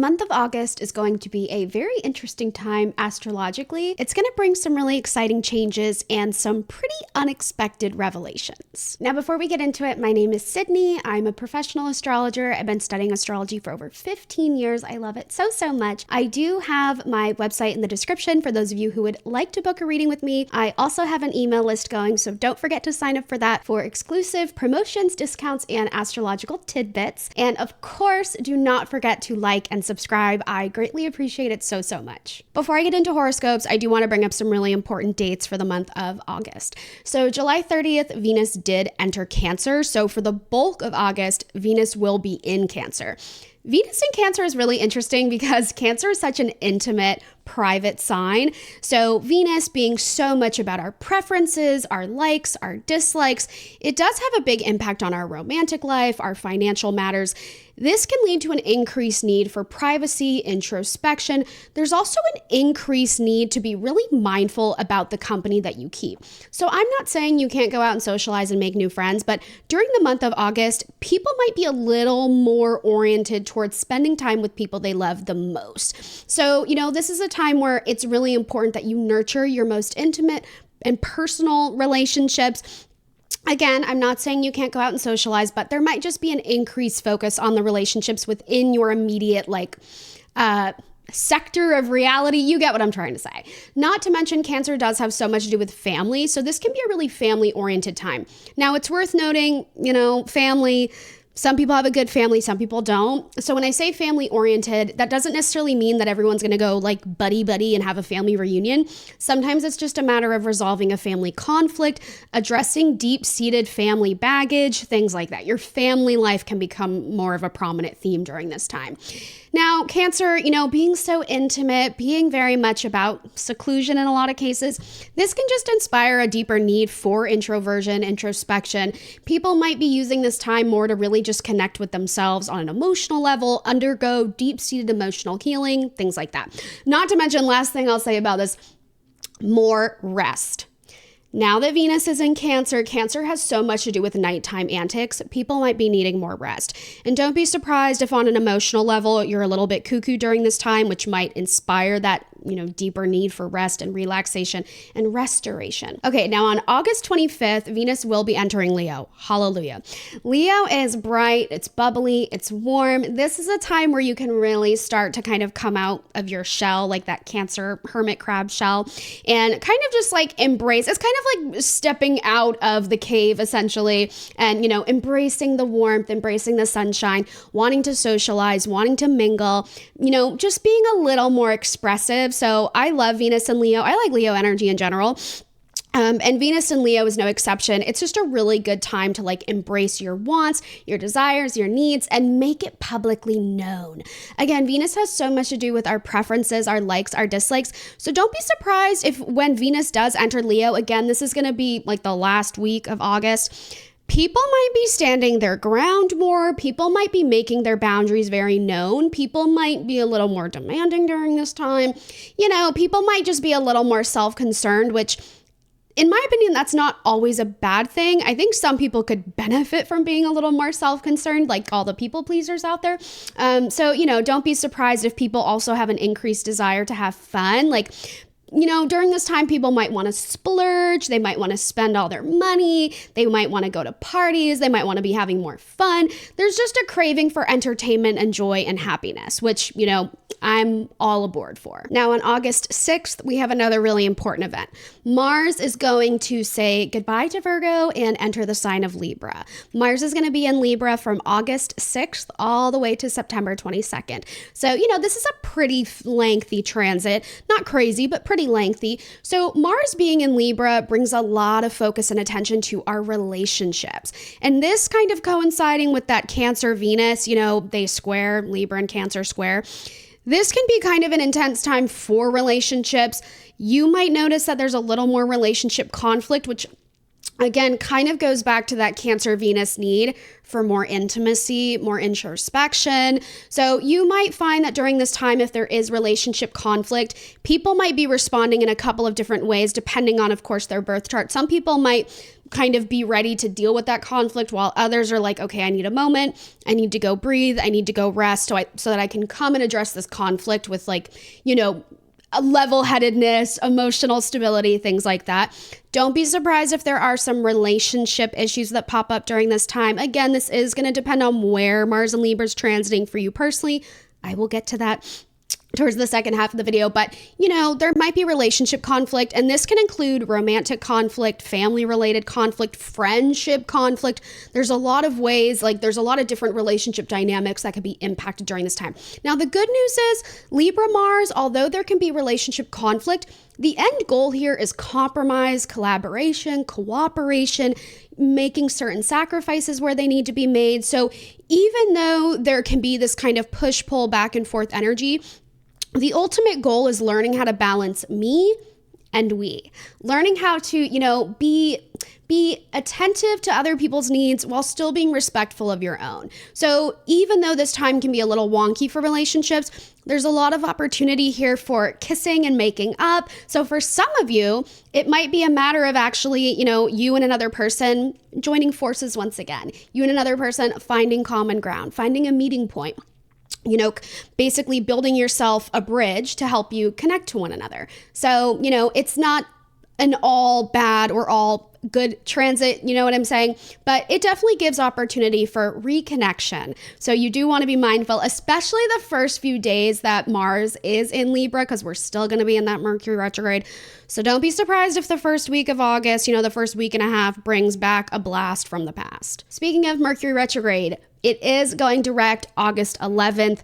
month of August is going to be a very interesting time astrologically. It's going to bring some really exciting changes and some pretty unexpected revelations. Now, before we get into it, my name is Sydney. I'm a professional astrologer. I've been studying astrology for over 15 years. I love it so much. I do have my website in the description for those of you who would like to book a reading with me. I also have an email list going, so don't forget to sign up for that for exclusive promotions, discounts, and astrological tidbits. And of course, do not forget to like and subscribe. I greatly appreciate it so much. Before I get into horoscopes, I do want to bring up some really important dates for the month of August. So July 30th, Venus did enter Cancer. So for the bulk of August, Venus will be in Cancer. Venus in Cancer is really interesting because Cancer is such an intimate, private sign. So Venus being so much about our preferences, our likes, our dislikes, it does have a big impact on our romantic life, our financial matters. This can lead to an increased need for privacy, introspection. There's also an increased need to be really mindful about the company that you keep. So I'm not saying you can't go out and socialize and make new friends, but during the month of August, people might be a little more oriented towards spending time with people they love the most. So, this is a time where it's really important that you nurture your most intimate and personal relationships. Again, I'm not saying you can't go out and socialize, but there might just be an increased focus on the relationships within your immediate, sector of reality. You get what I'm trying to say. Not to mention Cancer does have so much to do with family, so this can be a really family-oriented time. Now, it's worth noting, family, some people have a good family, some people don't. So when I say family-oriented, that doesn't necessarily mean that everyone's going to go like buddy-buddy and have a family reunion. Sometimes it's just a matter of resolving a family conflict, addressing deep-seated family baggage, things like that. Your family life can become more of a prominent theme during this time. Now, Cancer, being so intimate, being very much about seclusion in a lot of cases, this can just inspire a deeper need for introversion, introspection. People might be using this time more to really just connect with themselves on an emotional level, undergo deep-seated emotional healing, things like that. Not to mention, last thing I'll say about this, more rest. Now that Venus is in Cancer, Cancer has so much to do with nighttime antics. People might be needing more rest. And don't be surprised if on an emotional level, you're a little bit cuckoo during this time, which might inspire that, deeper need for rest and relaxation and restoration. Okay, now on August 25th, Venus will be entering Leo. Hallelujah. Leo is bright, it's bubbly, it's warm. This is a time where you can really start to kind of come out of your shell, like that Cancer hermit crab shell, and kind of just embrace. It's kind of like stepping out of the cave essentially and, embracing the warmth, embracing the sunshine, wanting to socialize, wanting to mingle, just being a little more expressive. So I love Venus and Leo. I like Leo energy in general. And Venus and Leo is no exception. It's just a really good time to embrace your wants, your desires, your needs, and make it publicly known. Again, Venus has so much to do with our preferences, our likes, our dislikes. So don't be surprised if when Venus does enter Leo, again, this is going to be the last week of August, people might be standing their ground more. People might be making their boundaries very known. People might be a little more demanding during this time. People might just be a little more self-concerned, which in my opinion, that's not always a bad thing. I think some people could benefit from being a little more self-concerned, like all the people pleasers out there. So, don't be surprised if people also have an increased desire to have fun. During this time, people might want to splurge. They might want to spend all their money. They might want to go to parties. They might want to be having more fun. There's just a craving for entertainment and joy and happiness, which, I'm all aboard for. Now, on August 6th, we have another really important event. Mars is going to say goodbye to Virgo and enter the sign of Libra. Mars is going to be in Libra from August 6th all the way to September 22nd. So, this is a pretty lengthy transit. Not crazy, but pretty lengthy. So Mars being in Libra brings a lot of focus and attention to our relationships. And this kind of coinciding with that Cancer Venus, they square, Libra and Cancer square. This can be kind of an intense time for relationships. You might notice that there's a little more relationship conflict, which again, kind of goes back to that Cancer Venus need for more intimacy, more introspection. So you might find that during this time, if there is relationship conflict, people might be responding in a couple of different ways, depending on, of course, their birth chart. Some people might kind of be ready to deal with that conflict, while others are like, okay, I need a moment. I need to go breathe. I need to go rest so that I can come and address this conflict with, like, you know, a level-headedness, emotional stability, things like that. Don't be surprised if there are some relationship issues that pop up during this time. Again, this is going to depend on where Mars and Libra is transiting for you personally. I will get to that towards the second half of the video, but you know, there might be relationship conflict, and this can include romantic conflict, family related conflict, friendship conflict. There's a lot of ways, like there's a lot of different relationship dynamics that could be impacted during this time. Now, the good news is Libra Mars, although there can be relationship conflict, the end goal here is compromise, collaboration, cooperation, making certain sacrifices where they need to be made. So even though there can be this kind of push-pull back and forth energy, the ultimate goal is learning how to balance me and we. Learning how to, you know, be attentive to other people's needs while still being respectful of your own. So even though this time can be a little wonky for relationships, there's a lot of opportunity here for kissing and making up. So for some of you, it might be a matter of actually, you know, you and another person joining forces once again. You and another person finding common ground, finding a meeting point. You know, basically building yourself a bridge to help you connect to one another. So, you know, it's not an all bad or all good transit, you know what I'm saying? But it definitely gives opportunity for reconnection. So you do want to be mindful, especially the first few days that Mars is in Libra, because we're still going to be in that Mercury retrograde. So don't be surprised if the first week of August, you know, the first week and a half brings back a blast from the past. Speaking of Mercury retrograde, it is going direct August 11th.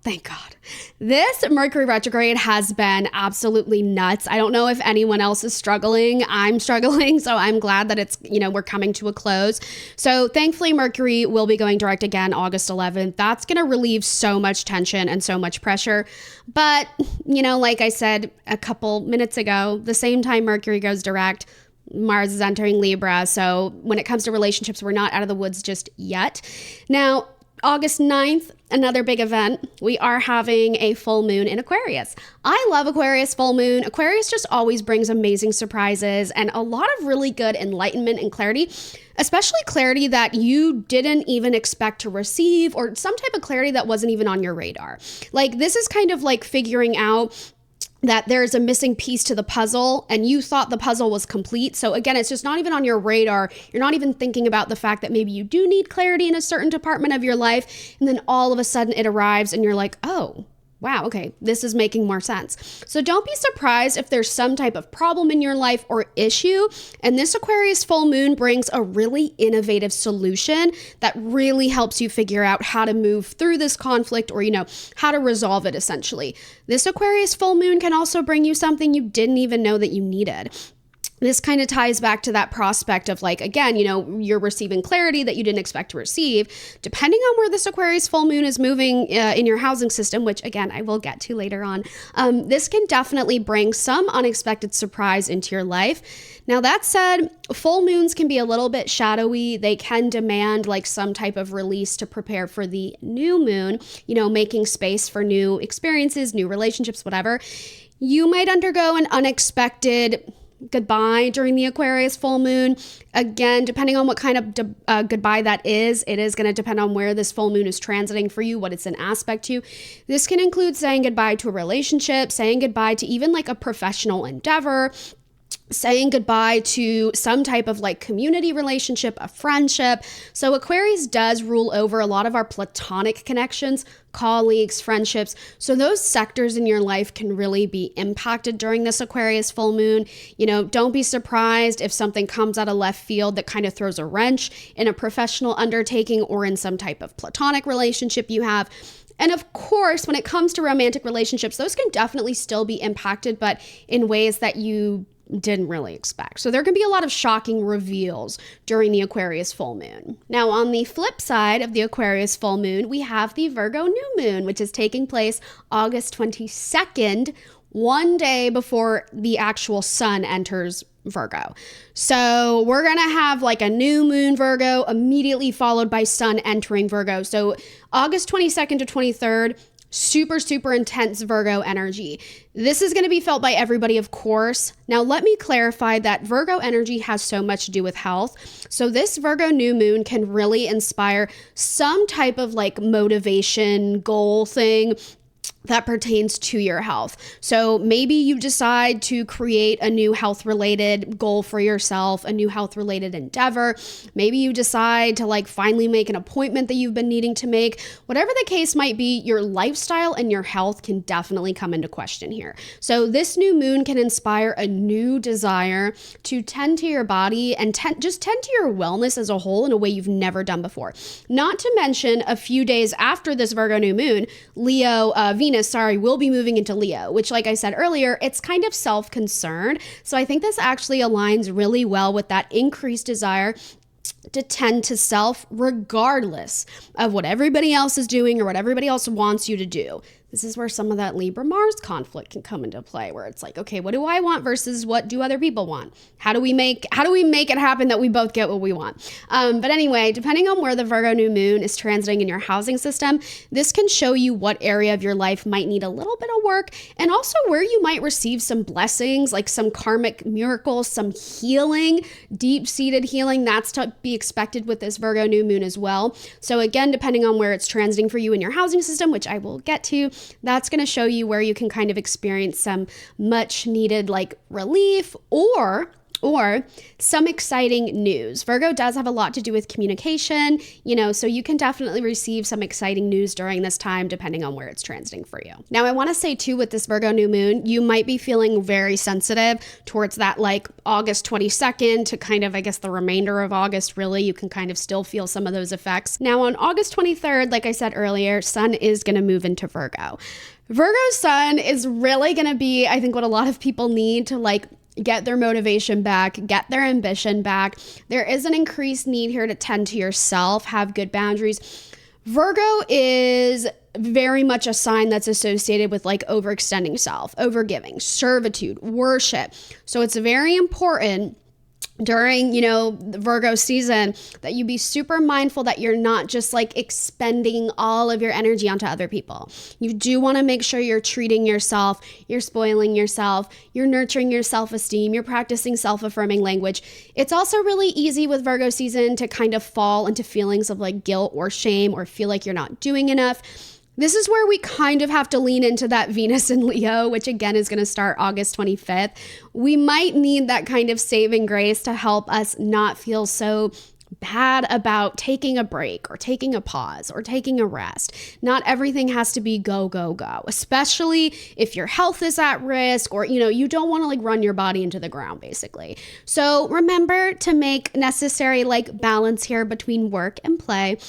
Thank God. This Mercury retrograde has been absolutely nuts. I don't know if anyone else is struggling. I'm struggling, so I'm glad that it's, you know, we're coming to a close. So thankfully, Mercury will be going direct again August 11th. That's going to relieve so much tension and so much pressure. But, you know, like I said a couple minutes ago, the same time Mercury goes direct, Mars is entering Libra. So when it comes to relationships, we're not out of the woods just yet. Now, August 9th, another big event. We are having a full moon in Aquarius. I love Aquarius full moon. Aquarius just always brings amazing surprises and a lot of really good enlightenment and clarity, especially clarity that you didn't even expect to receive, or some type of clarity that wasn't even on your radar. Like, this is kind of like figuring out that there's a missing piece to the puzzle and you thought the puzzle was complete. So again, it's just not even on your radar. You're not even thinking about the fact that maybe you do need clarity in a certain department of your life. And then all of a sudden it arrives and you're like, oh, wow, okay, this is making more sense. So don't be surprised if there's some type of problem in your life or issue. And this Aquarius full moon brings a really innovative solution that really helps you figure out how to move through this conflict, or, you know, how to resolve it essentially. This Aquarius full moon can also bring you something you didn't even know that you needed. This kind of ties back to that prospect of, like, again, you know, you're receiving clarity that you didn't expect to receive. Depending on where this Aquarius full moon is moving in your housing system, which again, I will get to later on, this can definitely bring some unexpected surprise into your life. Now, that said, full moons can be a little bit shadowy. They can demand like some type of release to prepare for the new moon, you know, making space for new experiences, new relationships, whatever. You might undergo an unexpected goodbye during the Aquarius full moon. Again, depending on what kind of goodbye that is, it is going to depend on where this full moon is transiting for you, what it's an aspect to. This can include saying goodbye to a relationship, saying goodbye to even like a professional endeavor, saying goodbye to some type of like community relationship, a friendship. So Aquarius does rule over a lot of our platonic connections, colleagues, friendships. So those sectors in your life can really be impacted during this Aquarius full moon. You know, don't be surprised if something comes out of left field that kind of throws a wrench in a professional undertaking or in some type of platonic relationship you have. And of course, when it comes to romantic relationships, those can definitely still be impacted, but in ways that you didn't really expect. So there can be a lot of shocking reveals during the Aquarius full moon. Now, on the flip side of the Aquarius full moon, we have the Virgo new moon, which is taking place August 22nd, one day before the actual sun enters Virgo. So we're going to have like a new moon Virgo immediately followed by sun entering Virgo. So August 22nd to 23rd, super, super intense Virgo energy. This is going to be felt by everybody, of course. Now, let me clarify that Virgo energy has so much to do with health. So this Virgo new moon can really inspire some type of like motivation, goal thing that pertains to your health. So maybe you decide to create a new health related goal for yourself, a new health related endeavor. Maybe you decide to like finally make an appointment that you've been needing to make. Whatever the case might be, your lifestyle and your health can definitely come into question here. So this new moon can inspire a new desire to tend to your body and just tend to your wellness as a whole in a way you've never done before. Not to mention a few days after this Virgo new moon, Venus will be moving into Leo, which, like I said earlier, it's kind of self-concerned. So I think this actually aligns really well with that increased desire to tend to self regardless of what everybody else is doing or what everybody else wants you to do. This is where some of that Libra-Mars conflict can come into play, where it's like, okay, what do I want versus what do other people want? How do we make it happen that we both get what we want? But anyway, depending on where the Virgo new moon is transiting in your housing system, this can show you what area of your life might need a little bit of work and also where you might receive some blessings, like some karmic miracles, some healing, deep-seated healing. That's to be expected with this Virgo new moon as well. So again, depending on where it's transiting for you in your housing system, which I will get to, that's going to show you where you can kind of experience some much needed like relief or some exciting news. Virgo does have a lot to do with communication, so you can definitely receive some exciting news during this time, depending on where it's transiting for you. Now, I want to say too, with this Virgo new moon, you might be feeling very sensitive towards that like August 22nd to kind of, I guess, the remainder of August, really. You can kind of still feel some of those effects. Now, on August 23rd, like I said earlier, Sun is going to move into Virgo. Virgo's Sun is really going to be, I think, what a lot of people need to like get their motivation back, get their ambition back. There is an increased need here to tend to yourself, have good boundaries. Virgo is very much a sign that's associated with like overextending self, overgiving, servitude, worship. So it's very important during, the Virgo season that you be super mindful that you're not just like expending all of your energy onto other people. You do want to make sure you're treating yourself, you're spoiling yourself, you're nurturing your self-esteem, you're practicing self-affirming language. It's also really easy with Virgo season to kind of fall into feelings of like guilt or shame or feel like you're not doing enough. This is where we kind of have to lean into that Venus in Leo, which again is going to start August 25th. We might need that kind of saving grace to help us not feel so bad about taking a break or taking a pause or taking a rest. Not everything has to be go, go, go, especially if your health is at risk or, you don't want to like run your body into the ground, basically. So remember to make necessary like balance here between work and play.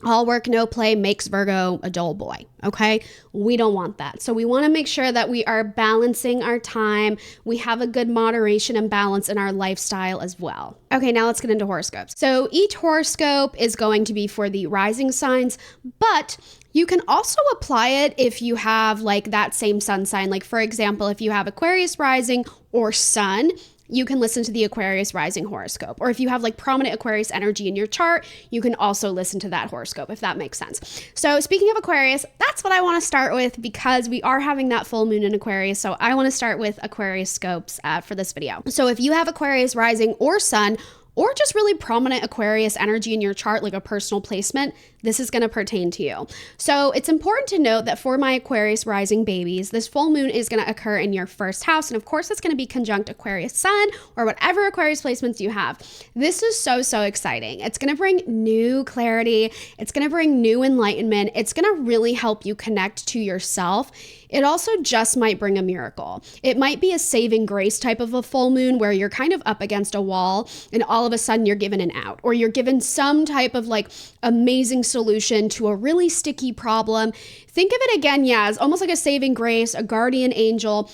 All work, no play makes Virgo a dull boy, okay? We don't want that. So we want to make sure that we are balancing our time. We have a good moderation and balance in our lifestyle as well. Okay, now let's get into horoscopes. So each horoscope is going to be for the rising signs, but you can also apply it if you have like that same sun sign. Like for example, if you have Aquarius Rising or Sun, you can listen to the Aquarius Rising horoscope. Or if you have like prominent Aquarius energy in your chart, you can also listen to that horoscope, if that makes sense. So speaking of Aquarius, that's what I want to start with because we are having that full moon in Aquarius. So I want to start with Aquarius scopes for this video. So if you have Aquarius Rising or Sun, or just really prominent Aquarius energy in your chart, like a personal placement, this is going to pertain to you. So it's important to note that for my Aquarius rising babies, this full moon is going to occur in your first house. And of course, it's going to be conjunct Aquarius sun or whatever Aquarius placements you have. This is so, so exciting. It's going to bring new clarity. It's going to bring new enlightenment. It's going to really help you connect to yourself. It also just might bring a miracle. It might be a saving grace type of a full moon where you're kind of up against a wall and all of a sudden you're given an out, or you're given some type of like amazing solution to a really sticky problem. Think of it again, as almost like a saving grace, a guardian angel.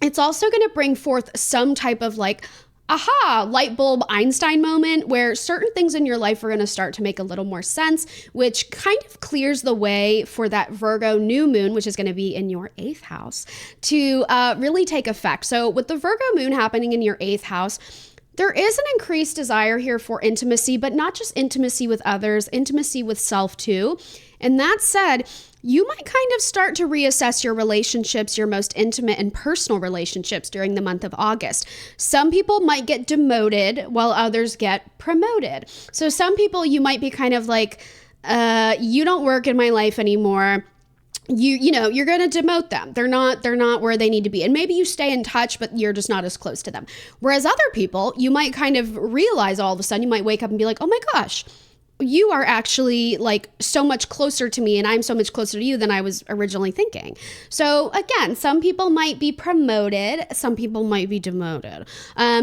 It's also going to bring forth some type of like aha, light bulb Einstein moment where certain things in your life are going to start to make a little more sense, which kind of clears the way for that Virgo new moon, which is going to be in your 8th house, to really take effect. So with the Virgo moon happening in your 8th house, there is an increased desire here for intimacy, but not just intimacy with others, intimacy with self too. And that said, you might kind of start to reassess your relationships, your most intimate and personal relationships during the month of August. Some people might get demoted while others get promoted. So some people, you might be kind of like, you don't work in my life anymore. You know, you're going to demote them. They're not where they need to be. And maybe you stay in touch, but you're just not as close to them. Whereas other people, you might kind of realize all of a sudden, you might wake up and be like, oh my gosh, you are actually like so much closer to me and I'm so much closer to you than I was originally thinking. So again, some people might be promoted, some people might be demoted.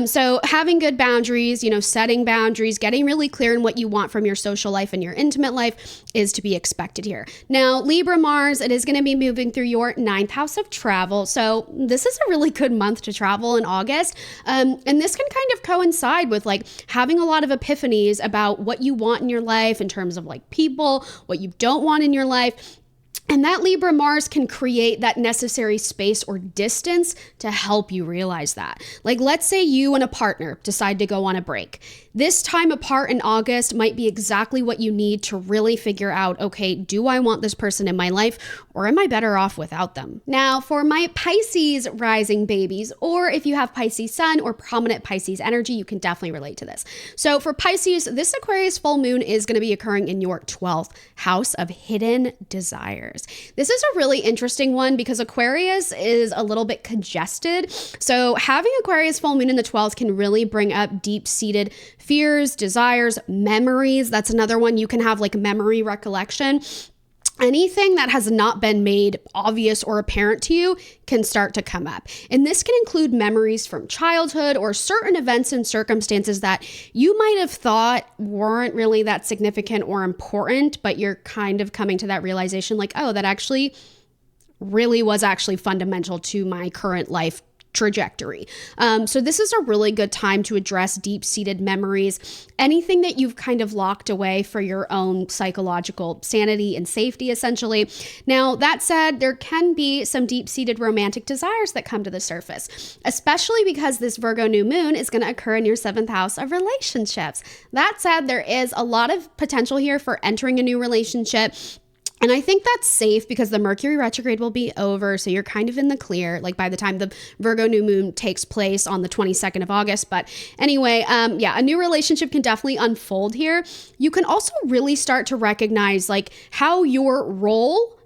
So having good boundaries, you know, setting boundaries, getting really clear in what you want from your social life and your intimate life is to be expected here. Now, Libra Mars, it is going to be moving through your 9th house of travel. So this is a really good month to travel in August. And this can kind of coincide with like having a lot of epiphanies about what you want in your life in terms of like people, what you don't want in your life. And that Libra Mars can create that necessary space or distance to help you realize that. Like, let's say you and a partner decide to go on a break. This time apart in August might be exactly what you need to really figure out, okay, do I want this person in my life or am I better off without them? Now, for my Pisces rising babies, or if you have Pisces sun or prominent Pisces energy, you can definitely relate to this. So for Pisces, this Aquarius full moon is going to be occurring in your 12th house of hidden desires. This is a really interesting one because Aquarius is a little bit congested. So having Aquarius full moon in the 12th can really bring up deep-seated fears, desires, memories. That's another one. You can have like memory recollection. Anything that has not been made obvious or apparent to you can start to come up. And this can include memories from childhood or certain events and circumstances that you might have thought weren't really that significant or important, but you're kind of coming to that realization like, oh, that actually really was actually fundamental to my current life trajectory. So this is a really good time to address deep-seated memories, anything that you've kind of locked away for your own psychological sanity and safety, essentially. Now, that said, there can be some deep-seated romantic desires that come to the surface, especially because this Virgo new moon is going to occur in your 7th house of relationships. That said, there is a lot of potential here for entering a new relationship. And I think that's safe because the Mercury retrograde will be over. So you're kind of in the clear, like by the time the Virgo new moon takes place on the 22nd of August. But anyway, yeah, a new relationship can definitely unfold here. You can also really start to recognize like how your role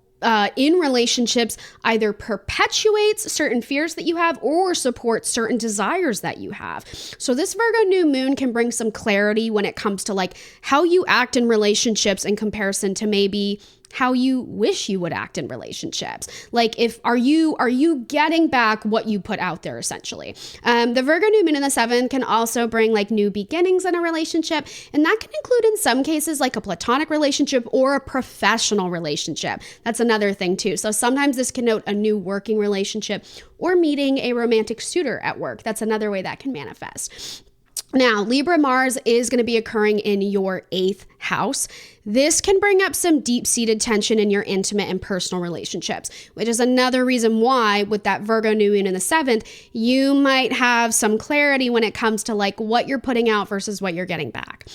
in relationships either perpetuates certain fears that you have or supports certain desires that you have. So this Virgo new moon can bring some clarity when it comes to like how you act in relationships in comparison to maybe how you wish you would act in relationships. Like are you getting back what you put out there essentially? The Virgo new moon in the 7th can also bring like new beginnings in a relationship. And that can include in some cases like a platonic relationship or a professional relationship. That's another thing too. So sometimes this can note a new working relationship or meeting a romantic suitor at work. That's another way that can manifest. Now, Libra Mars is going to be occurring in your 8th house. This can bring up some deep-seated tension in your intimate and personal relationships, which is another reason why with that Virgo new moon in the 7th, you might have some clarity when it comes to like what you're putting out versus what you're getting back.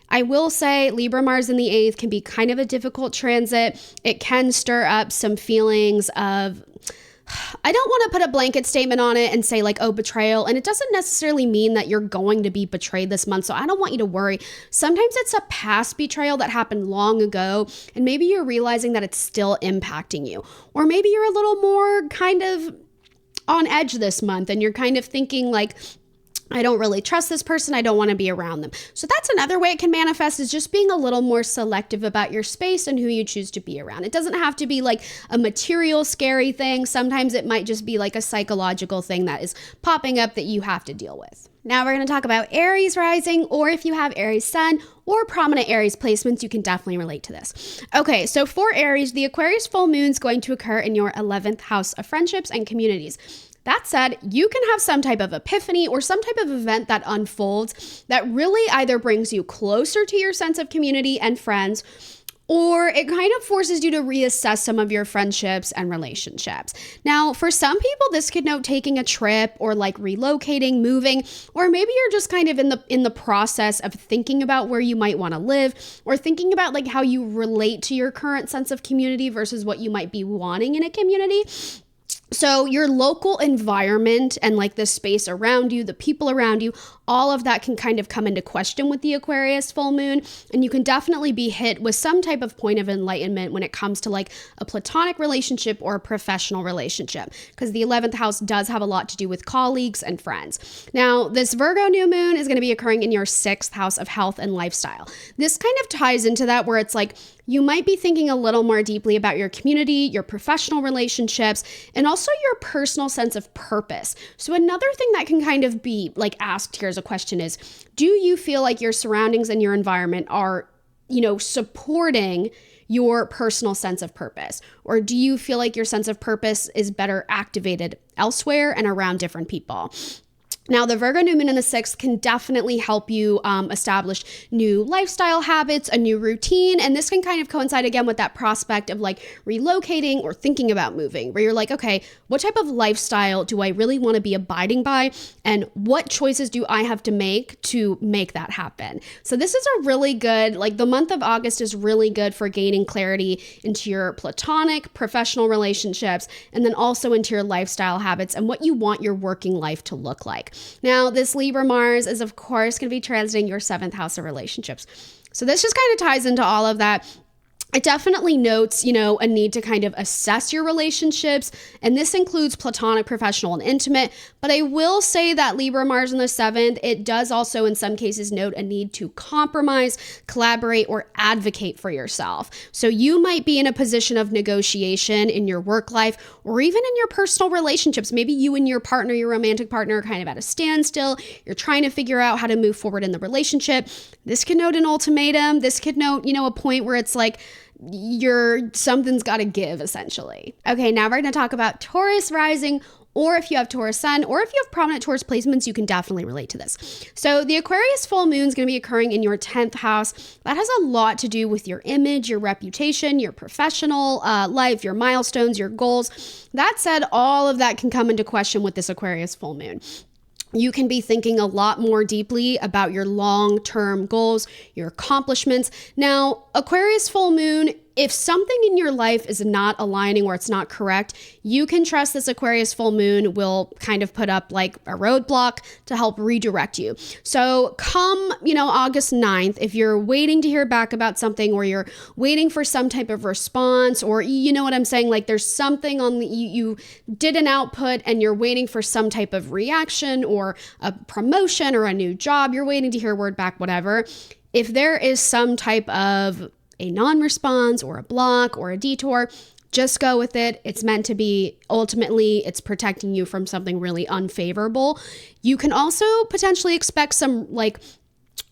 I will say Libra Mars in the 8th can be kind of a difficult transit. It can stir up some feelings of, I don't want to put a blanket statement on it and say like, oh, betrayal. And it doesn't necessarily mean that you're going to be betrayed this month. So I don't want you to worry. Sometimes it's a past betrayal that happened long ago. And maybe you're realizing that it's still impacting you. Or maybe you're a little more kind of on edge this month and you're kind of thinking like, I don't really trust this person. I don't want to be around them. So that's another way it can manifest is just being a little more selective about your space and who you choose to be around. It doesn't have to be like a material scary thing. Sometimes it might just be like a psychological thing that is popping up that you have to deal with. Now we're going to talk about Aries rising, or if you have Aries sun or prominent Aries placements, you can definitely relate to this. Okay, so for Aries, the Aquarius full moon is going to occur in your 11th house of friendships and communities. That said, you can have some type of epiphany or some type of event that unfolds that really either brings you closer to your sense of community and friends, or it kind of forces you to reassess some of your friendships and relationships. Now, for some people, this could note taking a trip or like relocating, moving, or maybe you're just kind of in the process of thinking about where you might want to live, or thinking about like how you relate to your current sense of community versus what you might be wanting in a community. So your local environment and like the space around you, the people around you, all of that can kind of come into question with the Aquarius full moon. And you can definitely be hit with some type of point of enlightenment when it comes to like a platonic relationship or a professional relationship, because the 11th house does have a lot to do with colleagues and friends. Now, this Virgo new moon is going to be occurring in your 6th house of health and lifestyle. This kind of ties into that, where it's like, you might be thinking a little more deeply about your community, your professional relationships, and also your personal sense of purpose. So another thing that can kind of be like asked here as a question is, do you feel like your surroundings and your environment are, supporting your personal sense of purpose? Or do you feel like your sense of purpose is better activated elsewhere and around different people? Now, the Virgo new moon in the 6th can definitely help you establish new lifestyle habits, a new routine. And this can kind of coincide again with that prospect of like relocating or thinking about moving, where you're like, okay, what type of lifestyle do I really want to be abiding by? And what choices do I have to make that happen? So this is a really good, like the month of August is really good for gaining clarity into your platonic, professional relationships, and then also into your lifestyle habits and what you want your working life to look like. Now, this Libra Mars is, of course, going to be transiting your 7th house of relationships. So this just kind of ties into all of that. It definitely notes, a need to kind of assess your relationships, and this includes platonic, professional, and intimate. But I will say that Libra Mars in the 7th, it does also in some cases note a need to compromise, collaborate, or advocate for yourself. So you might be in a position of negotiation in your work life or even in your personal relationships. Maybe you and your partner, your romantic partner, are kind of at a standstill. You're trying to figure out how to move forward in the relationship. This could note an ultimatum. This could note, a point where it's like, something's got to give, essentially. Okay, now we're going to talk about Taurus Rising, or if you have Taurus Sun, or if you have prominent Taurus placements, you can definitely relate to this. So the Aquarius full moon is going to be occurring in your 10th house. That has a lot to do with your image, your reputation, your professional life, your milestones, your goals. That said, all of that can come into question with this Aquarius full moon. You can be thinking a lot more deeply about your long-term goals, your accomplishments. Now, Aquarius full moon, if something in your life is not aligning or it's not correct, you can trust this Aquarius full moon will kind of put up like a roadblock to help redirect you. So come, August 9th, if you're waiting to hear back about something, or you're waiting for some type of response, or you know what I'm saying, like there's something on you did an output and you're waiting for some type of reaction or a promotion or a new job, you're waiting to hear word back, whatever. If there is some type of a non-response or a block or a detour, just go with it. It's meant to be. Ultimately, it's protecting you from something really unfavorable. You can also potentially expect some like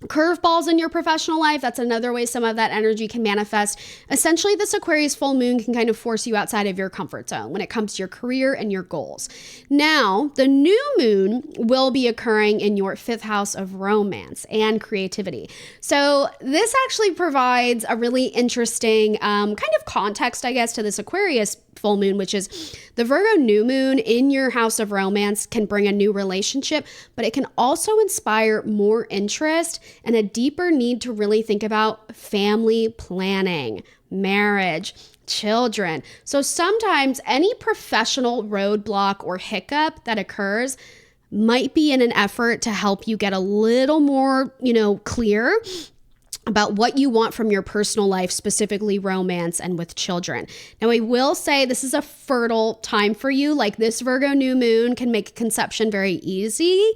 curveballs in your professional life. That's another way some of that energy can manifest. Essentially, this Aquarius full moon can kind of force you outside of your comfort zone when it comes to your career and your goals. Now, the new moon will be occurring in your 5th house of romance and creativity. So this actually provides a really interesting kind of context, I guess, to this Aquarius full moon, which is the Virgo new moon in your house of romance can bring a new relationship, but it can also inspire more interest and a deeper need to really think about family planning, marriage, children. So sometimes any professional roadblock or hiccup that occurs might be in an effort to help you get a little more, clear about what you want from your personal life, specifically romance and with children. Now, I will say this is a fertile time for you. Like this Virgo new moon can make conception very easy.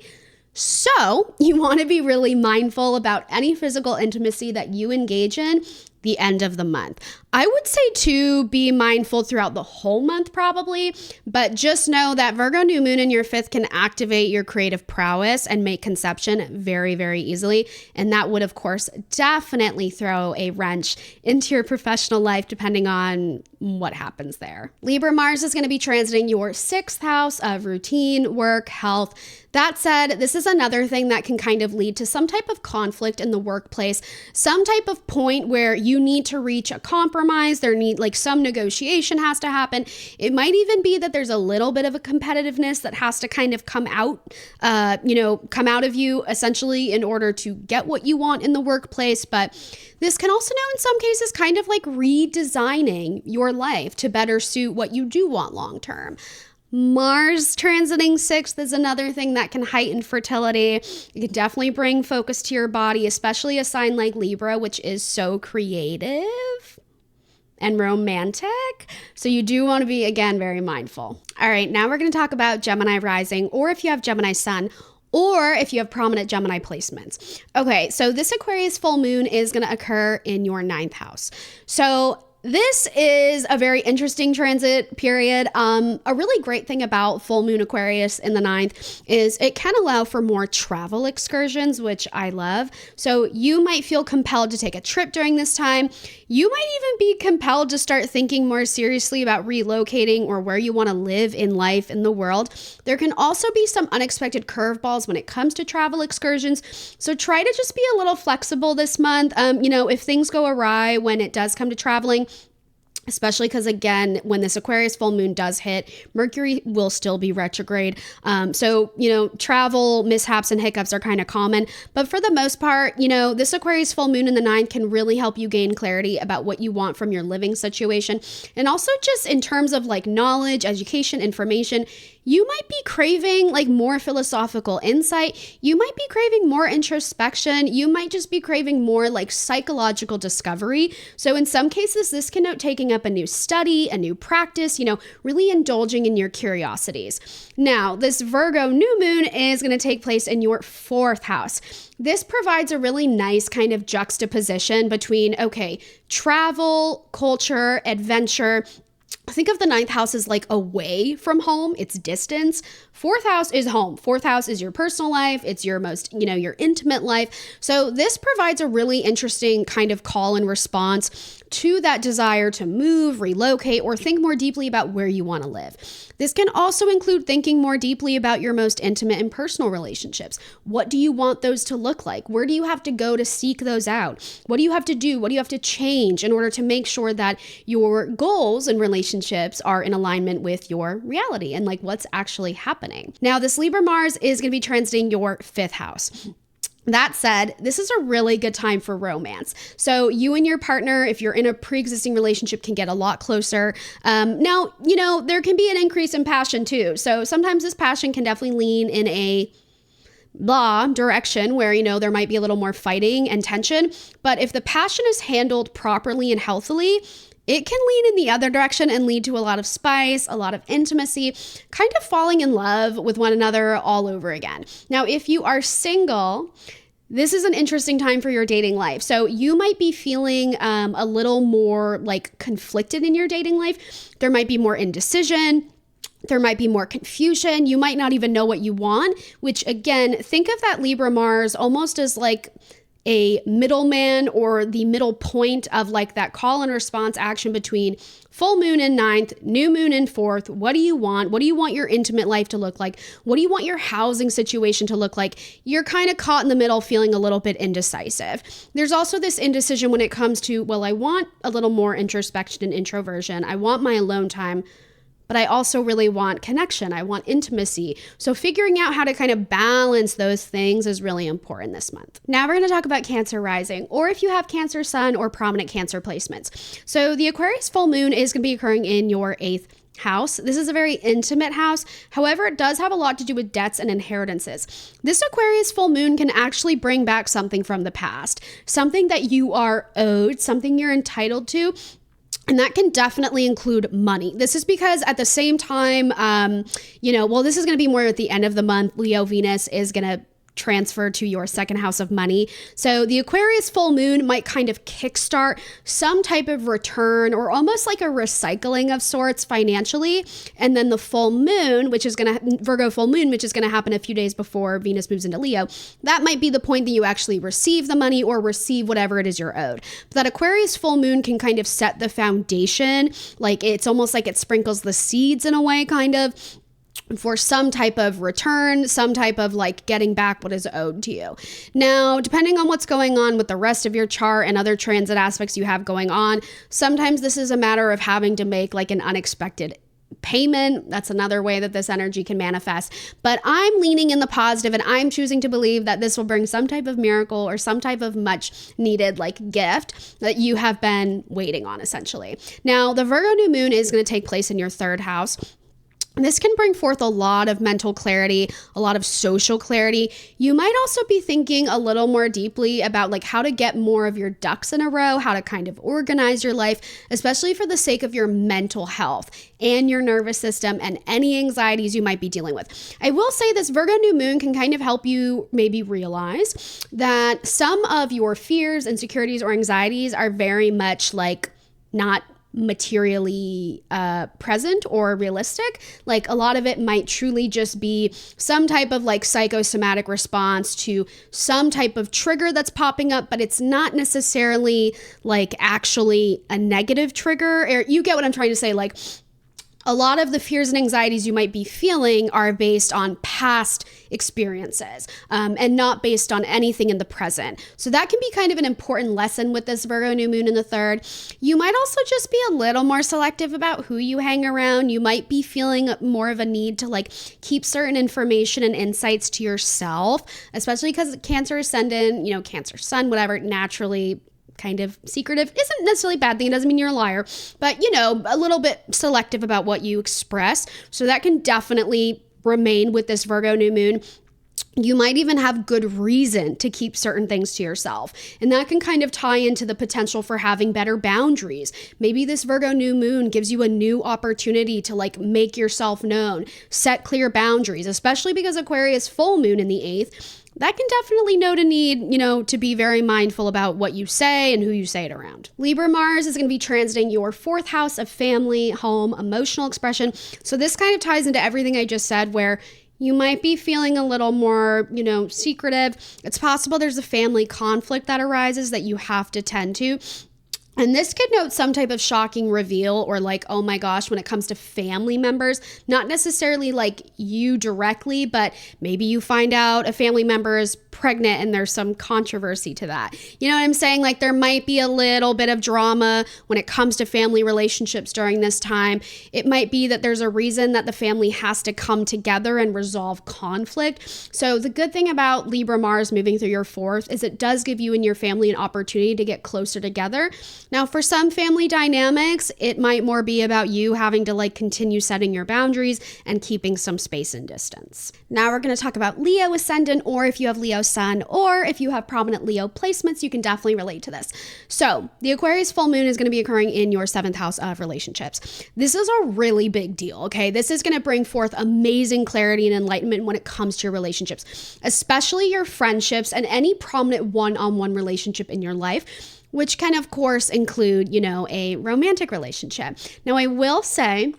So you want to be really mindful about any physical intimacy that you engage in the end of the month. I would say to be mindful throughout the whole month probably, but just know that Virgo new moon in your 5th can activate your creative prowess and make conception very, very easily. And that would, of course, definitely throw a wrench into your professional life depending on what happens there. Libra Mars is going to be transiting your 6th house of routine, work, health. That said, this is another thing that can kind of lead to some type of conflict in the workplace, some type of point where you need to reach a compromise. Some negotiation has to happen. It might even be that there's a little bit of a competitiveness that has to kind of come out of you essentially in order to get what you want in the workplace. But this can also in some cases kind of like redesigning your life to better suit what you do want long term. Mars transiting 6th is another thing that can heighten fertility. It can definitely bring focus to your body, especially a sign like Libra, which is so creative and romantic. So you do want to be, again, very mindful. All right, now we're going to talk about Gemini Rising, or if you have Gemini Sun, or if you have prominent Gemini placements. Okay, so this Aquarius full moon is going to occur in your 9th house. So this is a very interesting transit period. A really great thing about full moon Aquarius in the 9th is it can allow for more travel excursions, which I love. So you might feel compelled to take a trip during this time. You might even be compelled to start thinking more seriously about relocating or where you want to live in life in the world. There can also be some unexpected curveballs when it comes to travel excursions. So try to just be a little flexible this month. If things go awry when it does come to traveling, especially because, again, when this Aquarius full moon does hit, Mercury will still be retrograde. So travel mishaps and hiccups are kind of common. But for the most part, this Aquarius full moon in the 9th can really help you gain clarity about what you want from your living situation. And also just in terms of like knowledge, education, information, you might be craving like more philosophical insight. You might be craving more introspection. You might just be craving more like psychological discovery. So in some cases, this can note taking up a new study, a new practice, really indulging in your curiosities. Now, this Virgo new moon is going to take place in your 4th house. This provides a really nice kind of juxtaposition between, travel, culture, adventure. Think of the 9th house as like away from home. It's distance. 4th house is home. 4th house is your personal life. It's your most, your intimate life. So this provides a really interesting kind of call and response to that desire to move, relocate, or think more deeply about where you want to live. This can also include thinking more deeply about your most intimate and personal relationships. What do you want those to look like? Where do you have to go to seek those out? What do you have to do? What do you have to change in order to make sure that your goals and relationships are in alignment with your reality and like what's actually happening? Now, this Libra Mars is going to be transiting your 5th house. That said, this is a really good time for romance. So you and your partner, if you're in a pre-existing relationship, can get a lot closer. Now, there can be an increase in passion too. So sometimes this passion can definitely lean in a direction where, there might be a little more fighting and tension. But if the passion is handled properly and healthily, it can lean in the other direction and lead to a lot of spice, a lot of intimacy, kind of falling in love with one another all over again. Now, if you are single, this is an interesting time for your dating life. So you might be feeling a little more like conflicted in your dating life. There might be more indecision. There might be more confusion. You might not even know what you want, which again, think of that Libra Mars almost as like a middleman or the middle point of like that call and response action between full moon in 9th, new moon in 4th. What do you want? What do you want your intimate life to look like? What do you want your housing situation to look like? You're kind of caught in the middle, feeling a little bit indecisive. There's also this indecision when it comes to, I want a little more introspection and introversion. I want my alone time, but I also really want connection. I want intimacy. So figuring out how to kind of balance those things is really important this month. Now we're going to talk about Cancer Rising, or if you have Cancer Sun or prominent Cancer placements. So the Aquarius full moon is going to be occurring in your 8th house. This is a very intimate house. However, it does have a lot to do with debts and inheritances. This Aquarius full moon can actually bring back something from the past, something that you are owed, something you're entitled to. And that can definitely include money. This is because at the same time, this is going to be more at the end of the month. Leo Venus is going to transfer to your second house of money. So the Aquarius full moon might kind of kickstart some type of return or almost like a recycling of sorts financially. And then the full moon, Virgo full moon, which is going to happen a few days before Venus moves into Leo, that might be the point that you actually receive the money or receive whatever it is you're owed. But that Aquarius full moon can kind of set the foundation. Like it's almost like it sprinkles the seeds in a way, kind of, for some type of return, some type of like getting back what is owed to you. Now, depending on what's going on with the rest of your chart and other transit aspects you have going on, sometimes this is a matter of having to make like an unexpected payment. That's another way that this energy can manifest. But I'm leaning in the positive, and I'm choosing to believe that this will bring some type of miracle or some type of much needed like gift that you have been waiting on, essentially. Now, the Virgo new moon is going to take place in your third house. This can bring forth a lot of mental clarity, a lot of social clarity. You might also be thinking a little more deeply about like how to get more of your ducks in a row, how to kind of organize your life, especially for the sake of your mental health and your nervous system and any anxieties you might be dealing with. I will say this Virgo new moon can kind of help you maybe realize that some of your fears, insecurities, or anxieties are very much like not materially present or realistic. Like a lot of it might truly just be some type of like psychosomatic response to some type of trigger that's popping up, but it's not necessarily like actually a negative trigger. Or you get what I'm trying to say. Like a lot of the fears and anxieties you might be feeling are based on past experiences and not based on anything in the present. So that can be kind of an important lesson with this Virgo new moon in the third. You might also just be a little more selective about who you hang around. You might be feeling more of a need to like keep certain information and insights to yourself, especially because Cancer ascendant, Cancer sun, whatever, naturally kind of secretive isn't necessarily a bad thing. It doesn't mean you're a liar, but a little bit selective about what you express. So that can definitely remain with this Virgo new moon. You might even have good reason to keep certain things to yourself. And that can kind of tie into the potential for having better boundaries. Maybe this Virgo new moon gives you a new opportunity to like make yourself known, set clear boundaries, especially because Aquarius full moon in the 8th. That can definitely note a need, to be very mindful about what you say and who you say it around. Libra Mars is going to be transiting your 4th house of family, home, emotional expression. So this kind of ties into everything I just said, where you might be feeling a little more, secretive. It's possible there's a family conflict that arises that you have to tend to. And this could note some type of shocking reveal or like, oh my gosh, when it comes to family members, not necessarily like you directly, but maybe you find out a family member is pregnant and there's some controversy to that. You know what I'm saying? Like there might be a little bit of drama when it comes to family relationships during this time. It might be that there's a reason that the family has to come together and resolve conflict. So the good thing about Libra Mars moving through your 4th is it does give you and your family an opportunity to get closer together. Now, for some family dynamics, it might more be about you having to like continue setting your boundaries and keeping some space and distance. Now we're going to talk about Leo ascendant, or if you have Leo sun, or if you have prominent Leo placements, you can definitely relate to this. So the Aquarius full moon is going to be occurring in your 7th house of relationships. This is a really big deal, okay? This is going to bring forth amazing clarity and enlightenment when it comes to your relationships, especially your friendships and any prominent one-on-one relationship in your life, which can, of course, include, a romantic relationship. Now, I will say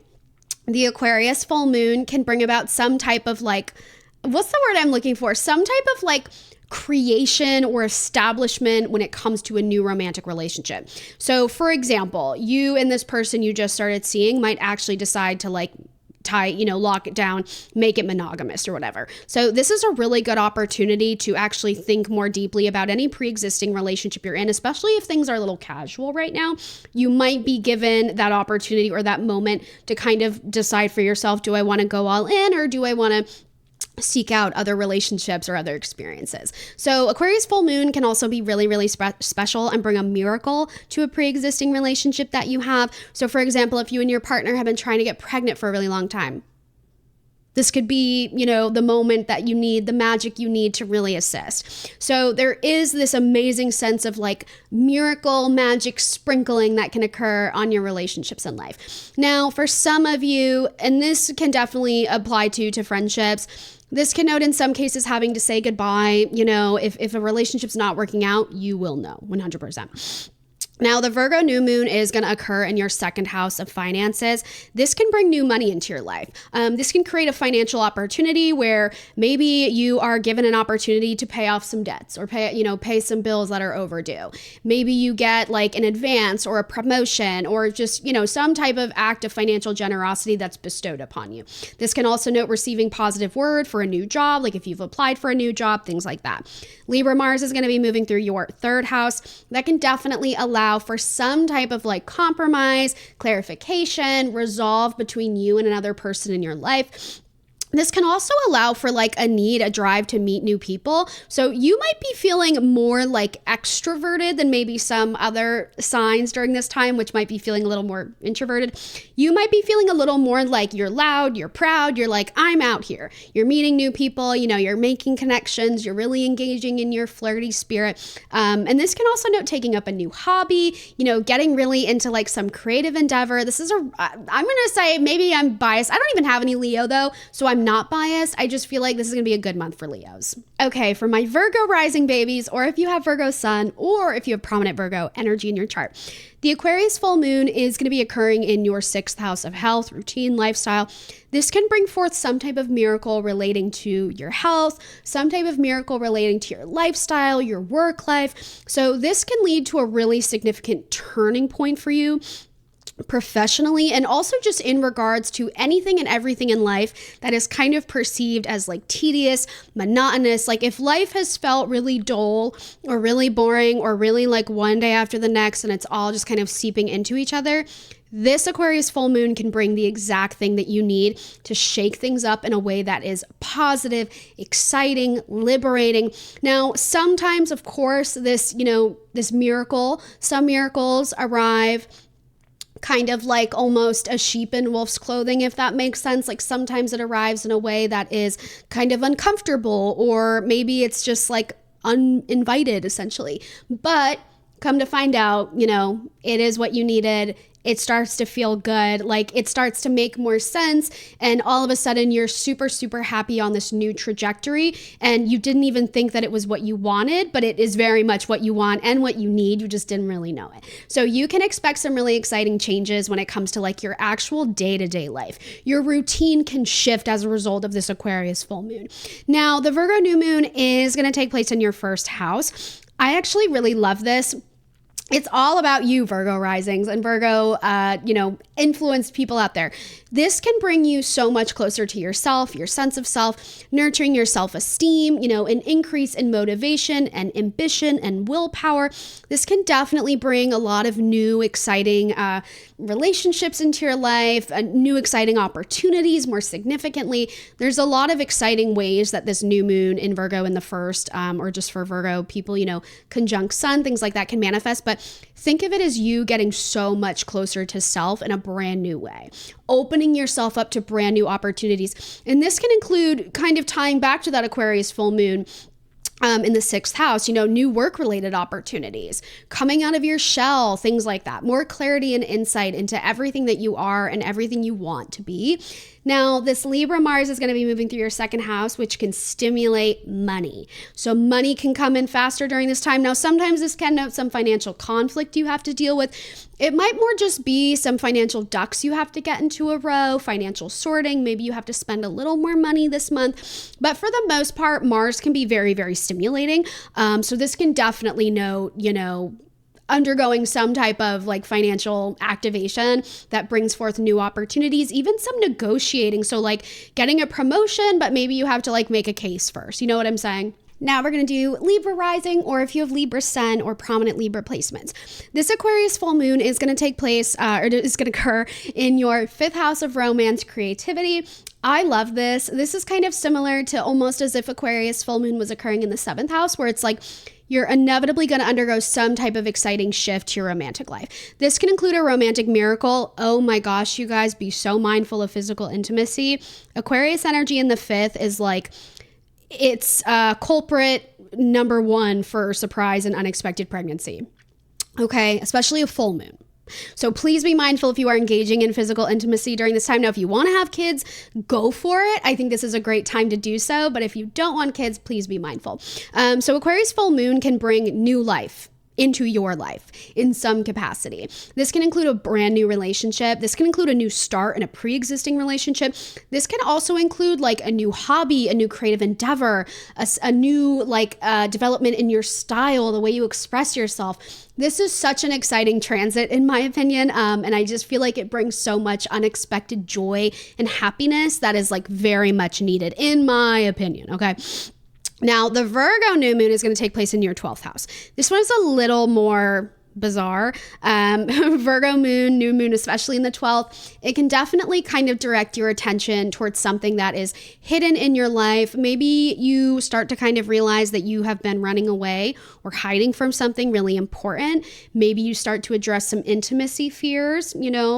the Aquarius full moon can bring about some type of like, what's the word I'm looking for? Some type of like creation or establishment when it comes to a new romantic relationship. So, for example, you and this person you just started seeing might actually decide to like lock it down, make it monogamous or whatever. So this is a really good opportunity to actually think more deeply about any pre-existing relationship you're in, especially if things are a little casual right now. You might be given that opportunity or that moment to kind of decide for yourself, do I want to go all in or do I want to seek out other relationships or other experiences? So Aquarius full moon can also be really, really special and bring a miracle to a pre-existing relationship that you have. So for example, if you and your partner have been trying to get pregnant for a really long time, This could be, the moment that you need, the magic you need to really assist. So there is this amazing sense of like miracle magic sprinkling that can occur on your relationships in life. Now, for some of you, and this can definitely apply to friendships, this can note in some cases having to say goodbye. If a relationship's not working out, you will know 100%. Now, the Virgo new moon is going to occur in your second house of finances. This can bring new money into your life. This can create a financial opportunity where maybe you are given an opportunity to pay off some debts or pay some bills that are overdue. Maybe you get like an advance or a promotion or just, some type of act of financial generosity that's bestowed upon you. This can also note receiving positive word for a new job, like if you've applied for a new job, things like that. Libra Mars is going to be moving through your third house. That can definitely allow for some type of like compromise, clarification, resolve between you and another person in your life. This can also allow for like a drive to meet new people. So you might be feeling more like extroverted than maybe some other signs during this time, which might be feeling a little more introverted. You might be feeling a little more like you're loud, you're proud, you're like, I'm out here. You're meeting new people, you're making connections, you're really engaging in your flirty spirit. And this can also note taking up a new hobby, getting really into like some creative endeavor. I'm going to say, maybe I'm biased. I don't even have any Leo though, so I'm not biased. I just feel like this is going to be a good month for Leos. Okay, for my Virgo rising babies, or if you have Virgo sun, or if you have prominent Virgo energy in your chart, the Aquarius full moon is going to be occurring in your sixth house of health, routine, lifestyle. This can bring forth some type of miracle relating to your health, some type of miracle relating to your lifestyle, your work life. So this can lead to a really significant turning point for you professionally, and also just in regards to anything and everything in life that is kind of perceived as like tedious, monotonous. Like if life has felt really dull or really boring or really like one day after the next and it's all just kind of seeping into each other, this Aquarius full moon can bring the exact thing that you need to shake things up in a way that is positive, exciting, liberating. Now, sometimes, of course, this miracle, some miracles arrive kind of like almost a sheep in wolf's clothing, if that makes sense. Like sometimes it arrives in a way that is kind of uncomfortable, or maybe it's just like uninvited essentially. But come to find out, it is what you needed. It starts to feel good, like it starts to make more sense, and all of a sudden you're super, super happy on this new trajectory, and you didn't even think that it was what you wanted, but it is very much what you want and what you need. You just didn't really know it. So you can expect some really exciting changes when it comes to like your actual day-to-day life. Your routine can shift as a result of this Aquarius full moon. Now, the Virgo new moon is going to take place in your first house. I actually really love this. It's all about you, Virgo risings and Virgo, influenced people out there. This can bring you so much closer to yourself, your sense of self, nurturing your self-esteem, an increase in motivation and ambition and willpower. This can definitely bring a lot of new, exciting relationships into your life, new, exciting opportunities. More significantly, there's a lot of exciting ways that this new moon in Virgo in the first, or just for Virgo people, conjunct sun, things like that can manifest. But think of it as you getting so much closer to self in a brand new way, opening yourself up to brand new opportunities. And this can include kind of tying back to that Aquarius full moon in the sixth house, new work-related opportunities, coming out of your shell, things like that, more clarity and insight into everything that you are and everything you want to be. Now, this Libra Mars is going to be moving through your second house, which can stimulate money. So money can come in faster during this time. Now, sometimes this can note some financial conflict you have to deal with. It might more just be some financial ducks you have to get into a row, financial sorting. Maybe you have to spend a little more money this month. But for the most part, Mars can be very, very stimulating. So this can definitely note, undergoing some type of like financial activation that brings forth new opportunities, even some negotiating. So like getting a promotion, but maybe you have to like make a case first. You know what I'm saying? Now we're going to do Libra rising, or if you have Libra sun or prominent Libra placements. This Aquarius full moon is going to take place, or is going to occur in your fifth house of romance, creativity. I love this. This is kind of similar to almost as if Aquarius full moon was occurring in the seventh house, where it's like you're inevitably going to undergo some type of exciting shift to your romantic life. This can include a romantic miracle. Oh my gosh, you guys, be so mindful of physical intimacy. Aquarius energy in the 5th is like, it's culprit number 1 for surprise and unexpected pregnancy. Okay, especially a full moon. So please be mindful if you are engaging in physical intimacy during this time. Now, if you want to have kids, go for it. I think this is a great time to do so. But if you don't want kids, please be mindful. So Aquarius full moon can bring new life into your life in some capacity. This can include a brand new relationship. This can include a new start in a pre-existing relationship. This can also include like a new hobby, a new creative endeavor, a new development in your style, the way you express yourself. This is such an exciting transit in my opinion. And I just feel like it brings so much unexpected joy and happiness that is like very much needed in my opinion. Okay. Now, the Virgo new moon is going to take place in your 12th house. This one is a little more bizarre. Virgo moon, new moon, especially in the 12th, it can definitely kind of direct your attention towards something that is hidden in your life. Maybe you start to kind of realize that you have been running away or hiding from something really important. Maybe you start to address some intimacy fears,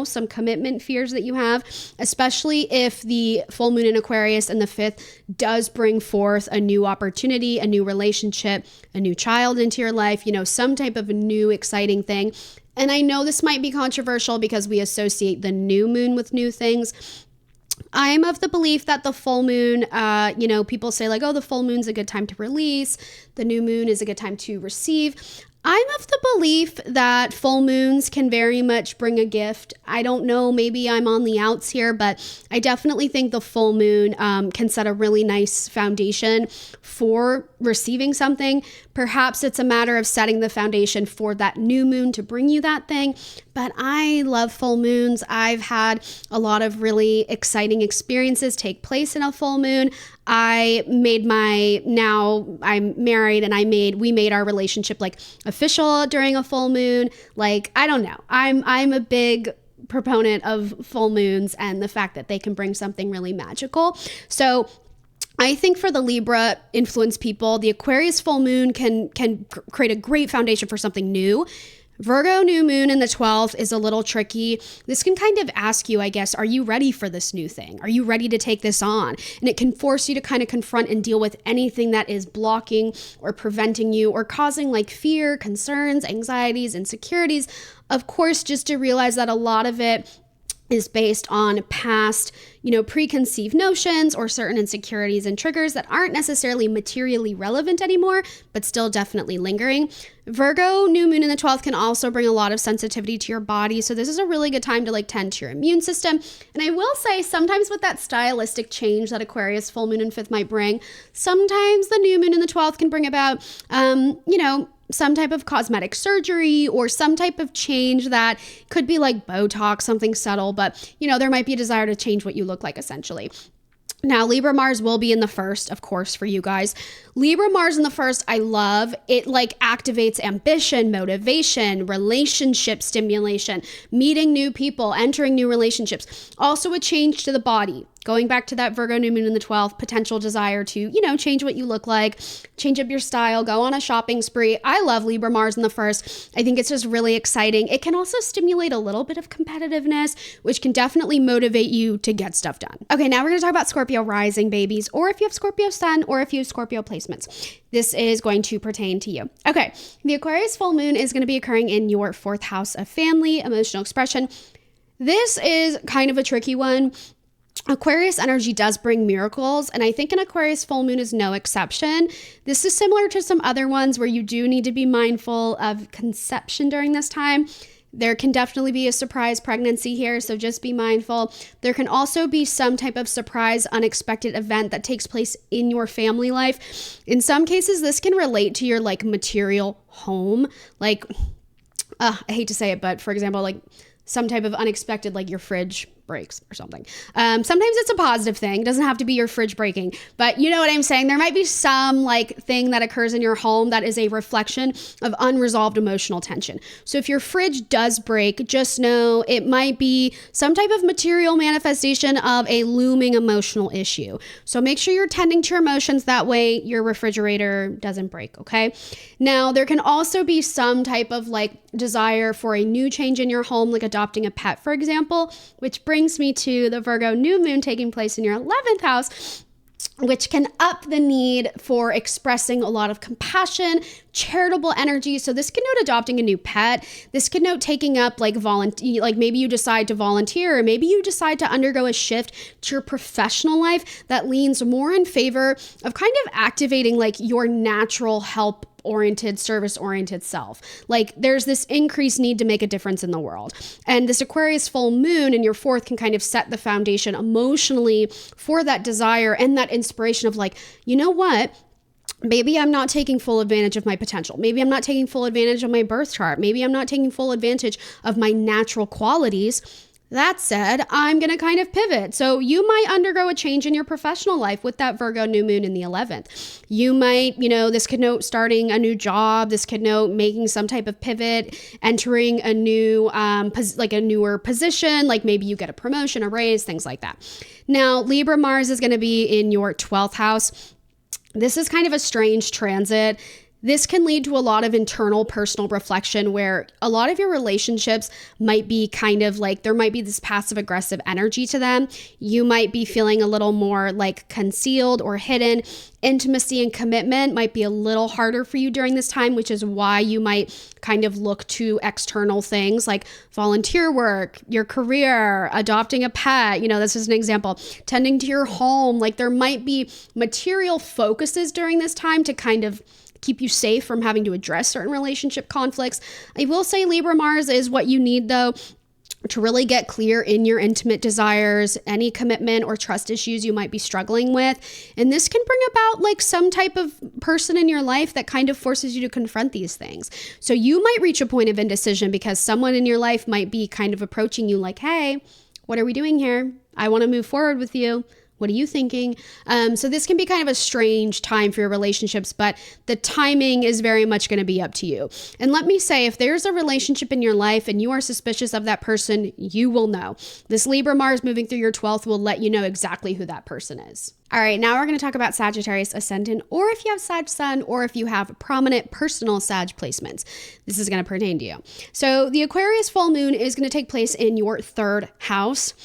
some commitment fears that you have, especially if the full moon in Aquarius in the 5th does bring forth a new opportunity, a new relationship, a new child into your life, some type of new exciting thing. And I know this might be controversial because we associate the new moon with new things. I'm of the belief that the full moon, people say like, oh, the full moon's a good time to release. The new moon is a good time to receive. I'm of the belief that full moons can very much bring a gift. I don't know, maybe I'm on the outs here, but I definitely think the full moon can set a really nice foundation for receiving something. Perhaps it's a matter of setting the foundation for that new moon to bring you that thing. But I love full moons. I've had a lot of really exciting experiences take place in a full moon. I'm married and we made our relationship like official during a full moon. Like, I don't know. I'm a big proponent of full moons and the fact that they can bring something really magical. So I think for the Libra influence people, the Aquarius full moon can create a great foundation for something new. Virgo new moon in the 12th is a little tricky. This can kind of ask you, I guess, are you ready for this new thing? Are you ready to take this on? And it can force you to kind of confront and deal with anything that is blocking or preventing you or causing like fear, concerns, anxieties, insecurities. Of course, just to realize that a lot of it is based on past, preconceived notions or certain insecurities and triggers that aren't necessarily materially relevant anymore, but still definitely lingering. Virgo new moon in the 12th can also bring a lot of sensitivity to your body. So this is a really good time to tend to your immune system. And I will say sometimes with that stylistic change that Aquarius full moon and 5th might bring, sometimes the new moon in the 12th can bring about, some type of cosmetic surgery or some type of change that could be like Botox, something subtle, but there might be a desire to change what you look like essentially. Now, Libra Mars will be in the 1st, of course, for you guys. Libra Mars in the 1st, I love. It activates ambition, motivation, relationship stimulation, meeting new people, entering new relationships. Also a change to the body. Going back to that Virgo new moon in the 12th, potential desire to, change what you look like, change up your style, go on a shopping spree. I love Libra Mars in the 1st. I think it's just really exciting. It can also stimulate a little bit of competitiveness, which can definitely motivate you to get stuff done. Okay, now we're going to talk about Scorpio Rising babies, or if you have Scorpio Sun, or if you have Scorpio placements. This is going to pertain to you. Okay, the Aquarius full moon is going to be occurring in your 4th house of family, emotional expression. This is kind of a tricky one. Aquarius energy does bring miracles, and I think an Aquarius full moon is no exception. This is similar to some other ones where you do need to be mindful of conception during this time. There can definitely be a surprise pregnancy here, so just be mindful. There can also be some type of surprise, unexpected event that takes place in your family life. In some cases, this can relate to your material home. I hate to say it, but for example, some type of unexpected, your fridge breaks or something. Sometimes it's a positive thing. It doesn't have to be your fridge breaking, but you know what I'm saying? There might be some like thing that occurs in your home that is a reflection of unresolved emotional tension. So if your fridge does break, just know it might be some type of material manifestation of a looming emotional issue. So make sure you're tending to your emotions, that way your refrigerator doesn't break, okay? Now, there can also be some type of like desire for a new change in your home, like adopting a pet, for example, which brings me to the Virgo new moon taking place in your 11th house, which can up the need for expressing a lot of compassion, charitable energy. So this could note adopting a new pet. This could note taking up like maybe you decide to volunteer, or maybe you decide to undergo a shift to your professional life that leans more in favor of kind of activating like your natural help oriented, service oriented self. Like there's this increased need to make a difference in the world. And this Aquarius full moon in your 4th can kind of set the foundation emotionally for that desire and that inspiration of like, you know what? Maybe I'm not taking full advantage of my potential. Maybe I'm not taking full advantage of my birth chart. Maybe I'm not taking full advantage of my natural qualities. That said, I'm going to kind of pivot. So you might undergo a change in your professional life with that Virgo new moon in the 11th. You might, this could note starting a new job. This could note making some type of pivot, entering a new, a newer position, like maybe you get a promotion, a raise, things like that. Now, Libra Mars is going to be in your 12th house. This is kind of a strange transit. This can lead to a lot of internal personal reflection where a lot of your relationships might be kind of like, there might be this passive aggressive energy to them. You might be feeling a little more like concealed or hidden. Intimacy and commitment might be a little harder for you during this time, which is why you might kind of look to external things like volunteer work, your career, adopting a pet. This is an example. Tending to your home. Like there might be material focuses during this time to kind of keep you safe from having to address certain relationship conflicts. I will say Libra Mars is what you need though to really get clear in your intimate desires, any commitment or trust issues you might be struggling with. And this can bring about like some type of person in your life that kind of forces you to confront these things. So you might reach a point of indecision because someone in your life might be kind of approaching you like, hey, what are we doing here? I want to move forward with you. What are you thinking? So this can be kind of a strange time for your relationships, but the timing is very much going to be up to you. And let me say, if there's a relationship in your life and you are suspicious of that person, you will know. This Libra Mars moving through your 12th will let you know exactly who that person is. All right, now we're going to talk about Sagittarius ascendant, or if you have Sag Sun, or if you have prominent personal Sag placements. This is going to pertain to you. So the Aquarius full moon is going to take place in your 3rd house.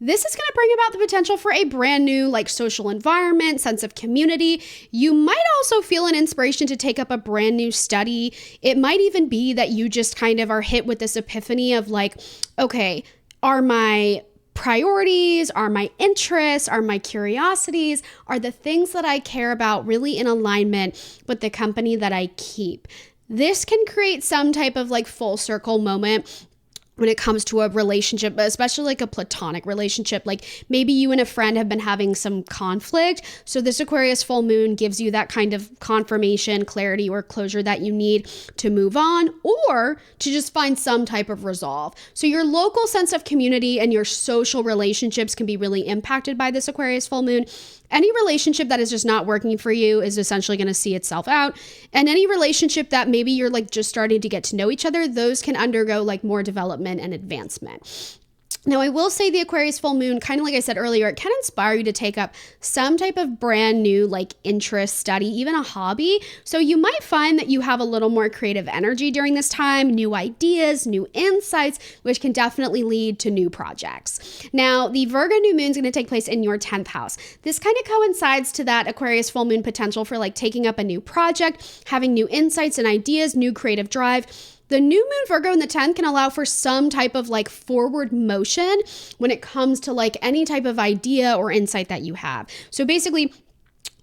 This is going to bring about the potential for a brand new like social environment, sense of community. You might also feel an inspiration to take up a brand new study. It might even be that you just kind of are hit with this epiphany of like, okay, are my priorities, are my interests, are my curiosities, are the things that I care about really in alignment with the company that I keep? This can create some type of like full circle moment when it comes to a relationship, especially like a platonic relationship. Like maybe you and a friend have been having some conflict. So this Aquarius full moon gives you that kind of confirmation, clarity, or closure that you need to move on or to just find some type of resolve. So your local sense of community and your social relationships can be really impacted by this Aquarius full moon. Any relationship that is just not working for you is essentially going to see itself out. And any relationship that maybe you're like just starting to get to know each other, those can undergo like more development and advancement. Now, I will say the Aquarius full moon, kind of like I said earlier, it can inspire you to take up some type of brand new like interest, study, even a hobby. So you might find that you have a little more creative energy during this time, new ideas, new insights, which can definitely lead to new projects. Now, the Virgo new moon is going to take place in your 10th house. This kind of coincides to that Aquarius full moon potential for like taking up a new project, having new insights and ideas, new creative drive. The new moon Virgo in the 10th can allow for some type of like forward motion when it comes to like any type of idea or insight that you have. So basically,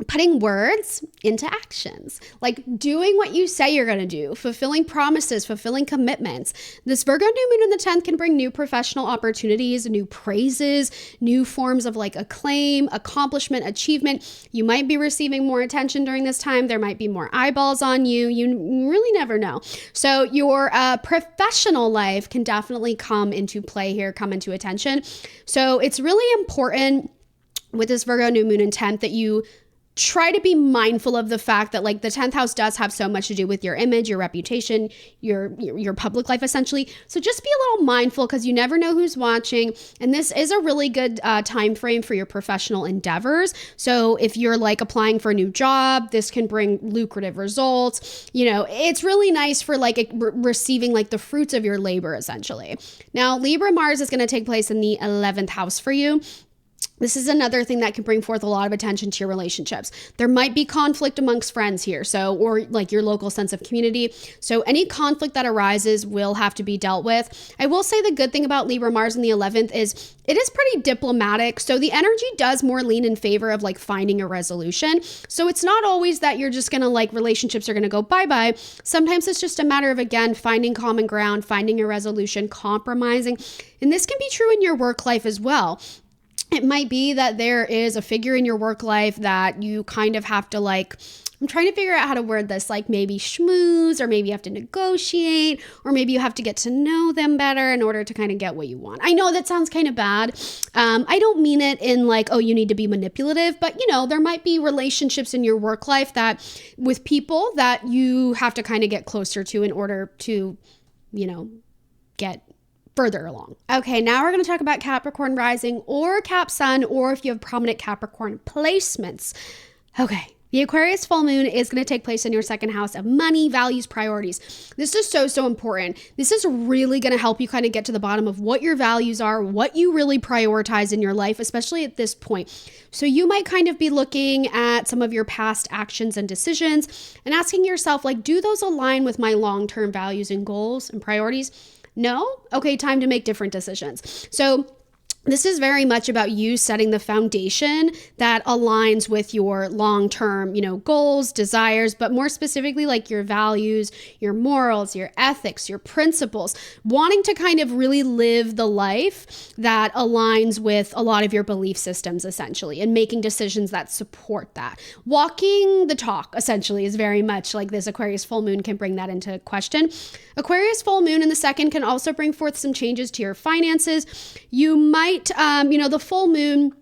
putting words into actions, like doing what you say you're going to do, fulfilling promises, fulfilling commitments. This Virgo new moon in the 10th can bring new professional opportunities, new praises, new forms of like acclaim, accomplishment, achievement. You might be receiving more attention during this time. There might be more eyeballs on you. You really never know. So your professional life can definitely come into play here, come into attention. So it's really important with this Virgo new moon and 10th that you try to be mindful of the fact that like the 10th house does have so much to do with your image, your reputation, your public life essentially. So just be a little mindful because you never know who's watching. And this is a really good time frame for your professional endeavors. So if you're like applying for a new job, this can bring lucrative results. You know, it's really nice for like receiving like the fruits of your labor essentially. Now, Libra Mars is going to take place in the 11th house for you. This is another thing that can bring forth a lot of attention to your relationships. There might be conflict amongst friends here, or like your local sense of community. So any conflict that arises will have to be dealt with. I will say the good thing about Libra Mars in the 11th is it is pretty diplomatic. So the energy does more lean in favor of like finding a resolution. So it's not always that you're just going to like relationships are going to go bye-bye. Sometimes it's just a matter of, again, finding common ground, finding a resolution, compromising. And this can be true in your work life as well. It might be that there is a figure in your work life that you kind of have to like, I'm trying to figure out how to word this, like maybe schmooze, or maybe you have to negotiate, or maybe you have to get to know them better in order to kind of get what you want. I know that sounds kind of bad. I don't mean it in like, oh, you need to be manipulative, but you know, there might be relationships in your work life that with people that you have to kind of get closer to in order to, you know, get further along. Okay, now we're going to talk about Capricorn Rising or Cap Sun, or if you have prominent Capricorn placements. Okay, the Aquarius full moon is going to take place in your second house of money, values, priorities. This is so important. This is really going to help you kind of get to the bottom of what your values are, what you really prioritize in your life, especially at this point. So you might kind of be looking at some of your past actions and decisions and asking yourself, like, do those align with my long-term values and goals and priorities? No? Okay, time to make different decisions. So this is very much about you setting the foundation that aligns with your long-term, goals, desires, but more specifically like your values, your morals, your ethics, your principles, wanting to kind of really live the life that aligns with a lot of your belief systems essentially, and making decisions that support that. Walking the talk essentially is very much like this Aquarius full moon can bring that into question. Aquarius full moon in the second can also bring forth some changes to your finances. You might, the full moon,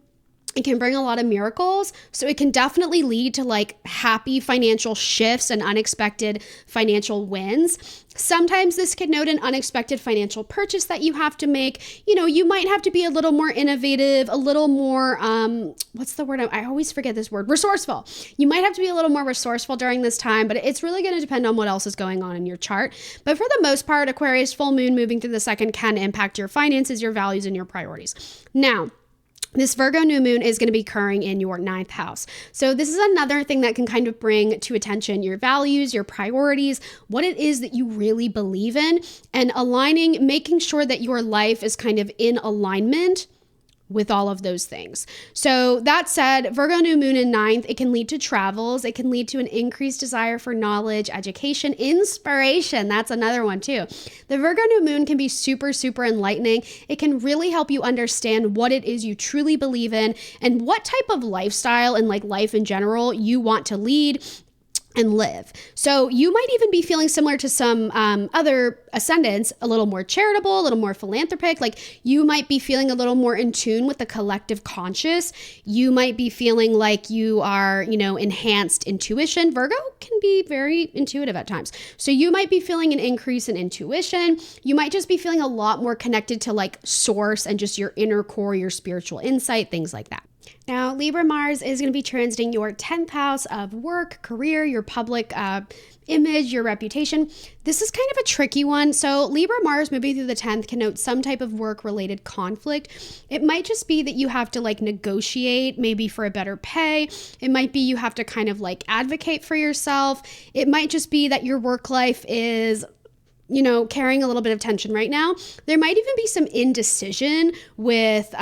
it can bring a lot of miracles. So it can definitely lead to like happy financial shifts and unexpected financial wins. Sometimes this can note an unexpected financial purchase that you have to make. You might have to be a little more innovative, a little more, what's the word? I always forget this word, resourceful. You might have to be a little more resourceful during this time, but it's really going to depend on what else is going on in your chart. But for the most part, Aquarius full moon moving through the second can impact your finances, your values, and your priorities. Now, this Virgo new moon is going to be occurring in your 9th house. So this is another thing that can kind of bring to attention your values, your priorities, what it is that you really believe in, and aligning, making sure that your life is kind of in alignment with all of those things. So that said, Virgo new moon in 9th, it can lead to travels. It can lead to an increased desire for knowledge, education, inspiration. That's another one too. The Virgo new moon can be super enlightening. It can really help you understand what it is you truly believe in and what type of lifestyle and like life in general you want to lead and live. So you might even be feeling similar to some other ascendants, a little more charitable, a little more philanthropic. Like you might be feeling a little more in tune with the collective conscious. You might be feeling like you are, enhanced intuition. Virgo can be very intuitive at times. So you might be feeling an increase in intuition. You might just be feeling a lot more connected to like source and just your inner core, your spiritual insight, things like that. Now, Libra Mars is going to be transiting your 10th house of work, career, your public image, your reputation. This is kind of a tricky one. So Libra Mars moving through the 10th can note some type of work-related conflict. It might just be that you have to like negotiate maybe for a better pay. It might be you have to kind of like advocate for yourself. It might just be that your work life is carrying a little bit of tension right now. There might even be some indecision with,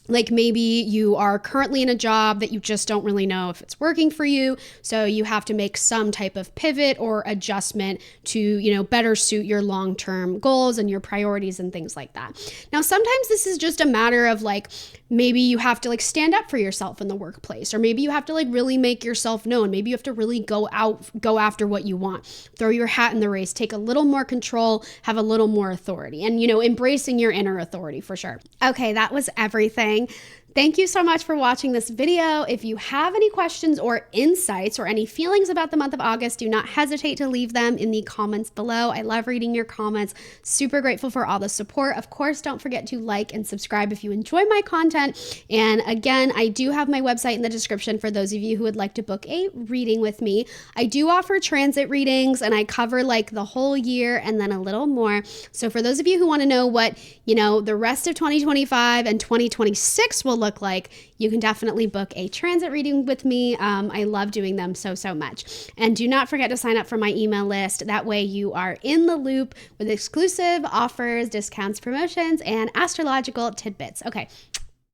Like maybe you are currently in a job that you just don't really know if it's working for you. So you have to make some type of pivot or adjustment to, better suit your long-term goals and your priorities and things like that. Now, sometimes this is just a matter of like, maybe you have to like stand up for yourself in the workplace, or maybe you have to like really make yourself known. Maybe you have to really go after what you want, throw your hat in the race, take a little more control, have a little more authority, and, embracing your inner authority for sure. Okay, that was everything. Thank you so much for watching this video. If you have any questions or insights or any feelings about the month of August, do not hesitate to leave them in the comments below. I love reading your comments. Super grateful for all the support. Of course, don't forget to like and subscribe if you enjoy my content. And again, I do have my website in the description for those of you who would like to book a reading with me. I do offer transit readings, and I cover like the whole year and then a little more. So for those of you who want to know what, the rest of 2025 and 2026 will look like, you can definitely book a transit reading with me. I love doing them so much. And do not forget to sign up for my email list. That way you are in the loop with exclusive offers, discounts, promotions, and astrological tidbits. Okay,